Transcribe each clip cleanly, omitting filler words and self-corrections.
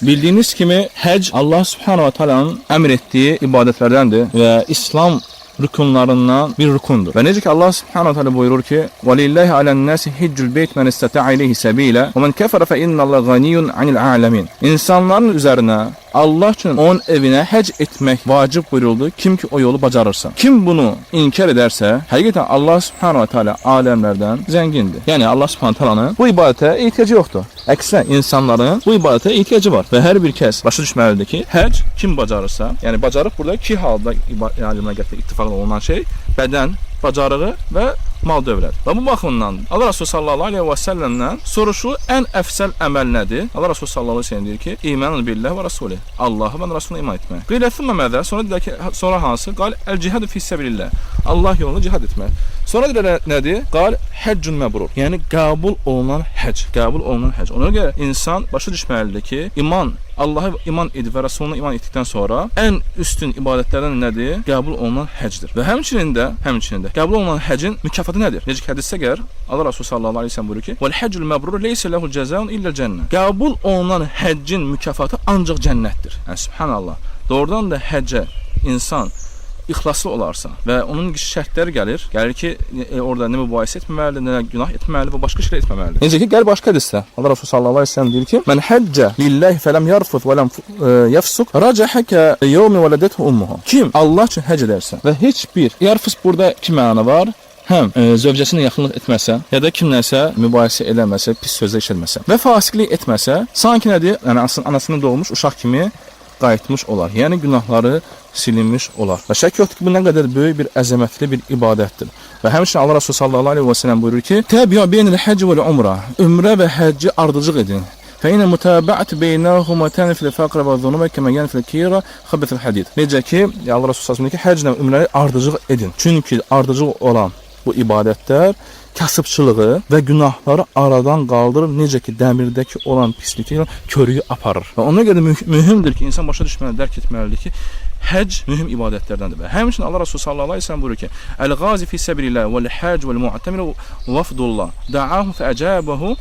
Bildiğiniz kimi hac Allah Subhanahu ve Taala'nın emir ettiği ibadetlerdendir ve İslam rükunlarından bir rükundur. Ve necə ki Allah Subhanahu ve Taala buyurur ki: "Velillahi alen-nasi hiccul beyt men istata'a ileyhi sabila ve men kefere fe innallaha ganiyun anil alamin." İnsanların üzerine Allah üçün onun evinə hac etmək vacib buyuruldu. Kim ki o yolu bacarırsa. Kim bunu inkar ederse, həqiqətən Allah Subhanahu ve Taala alemlerden zengindir. Yani Allah Subhanahu ve Taala'nın bu ibadete ihtiyacı yoktur. Əksinə insanların bu ibadete ihtiyacı var və hər bir kəs başa düşməlidir ki, hac kim bacarırsa, yəni bacarıq burada iki halda alimə gətirib ittifaq olunan şey: bədən bacarığı və mal dövlət. Və bu baxımdan Allah Resulü sallallahu aleyhi ve sellem'dən soruşu en əfsəl əməl nədir? Allah Resulü sallallahu aleyhi ve sellem deyir ki: "İmanun billahi ve rasulih." Allah'a və Resuluna iman etmək. Qilə thumma məzə? Sonra deyir ki, sonra hansı? Qal el cihadu fi sabilillah. Allah yolunda cihad etmək. Sonra deyir nədir? Qal haccun məbrur. Yəni qəbul olunan hac, qəbul olunan hac. Ona görə insan başa düşməlidir ki, Allah'a iman edib və Resuluna iman etdikdən sonra ən üstün ibadətlərdən nədir? Qəbul olunan həcdir. Və həmçinin də qəbul olunan həcin mükafatı nədir? Necə ki hədisdə gəlir, Allah Resulü sallallahu aleyhi ve sellem buyurur ki: "Vel haccul məbrur leysa lehu cezaun illa cennə." Qəbul olunan həccin mükafatı ancaq cənnətdir. Yəni subhanallah. Doğrudan da həccə insan ixlaslı olarsa və onun şərtləri gəlir ki, orada nə mübahisə etməməlidir, nə günah etməməlidir və başqa şeylər etməməlidir. Necə ki, gəl başqa hədisdə Allah Resulü sallallahu aleyhi ve sellem deyir ki: "Men həcce lillahi felem yarfut ve lem yefsuk racaha ka yevmi veledethu ummuhu." Kim Allah üçün həcc edərsə və heç bir yarfus burada iki məna var. Həm zövcəsinə yaxınlıq etməsə, ya da kimləsə mübahisə eləməsə, pis sözlər işlətməsə və fasiqlik etməsə, sanki nədir? Yəni anasının doğmuş uşaq kimi qayıtmış olar. Yəni günahları silinmiş olar. Və şək yoxdur ki, bu nə qədər böyük bir əzəmətli bir ibadətdir. Və həmçinin Allah Resulü sallallahu aleyhi ve sellem buyurur ki: "Təbi'a beynəl həcc və umrə." Ümrə və həcci ardıcıq edin. "Fəinə mutaba'at beynəhuma tanfil faqra və zunuba kema yanfil kira xabathul hadid." Necə ki, Allah Resulü sallallahu aleyhi ve sellem ki, həcc və ümrəni ardıcıq edin. Çünki ardıcıq olan bu ibadətlər kasıbçılığı və günahları aradan qaldırır, necə ki dəmirdəki olan pisliklə körüyü aparır. Və ona görə mühümdür ki, insan başa düşməli, dərk etməlidir ki, hac mühüm ibadətlərdəndir. Və həmçinin Allah Resulü sallallahu aleyhi ve sellem buyurur ki: "El-gazi fi sabilillah vel-hac vel-mu'tamir vafdullah da'ahum fe'acabuhu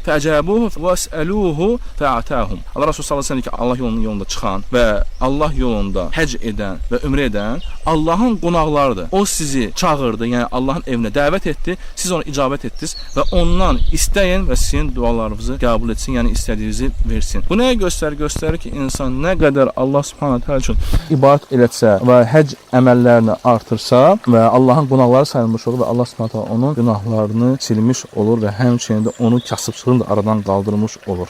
ves'aluhu fe'atahum." Allah Resulü sallallahu aleyhi ve sellem ki, Allah yolunda çıxan və Allah yolunda hac edən və ümrə edən Allahın qonaqlarıdır. O sizi çağırdı, yəni Allahın evinə dəvət etdi, siz ona icabət etdiniz və ondan istəyin və sizin dualarınızı qəbul etsin, yəni istədiyinizi versin. Bu nəyə göstərir? Göstərir ki, insan nə qədər Allah Subhanahu taala üçün ibadət etsə və hac əməllərini artırsa və Allahın qonaqları sayılmış olur və Allah Subhanahu taala onun günahlarını silmiş olur və həmçinin də onu kasıbçılığını da aradan qaldırmış olur.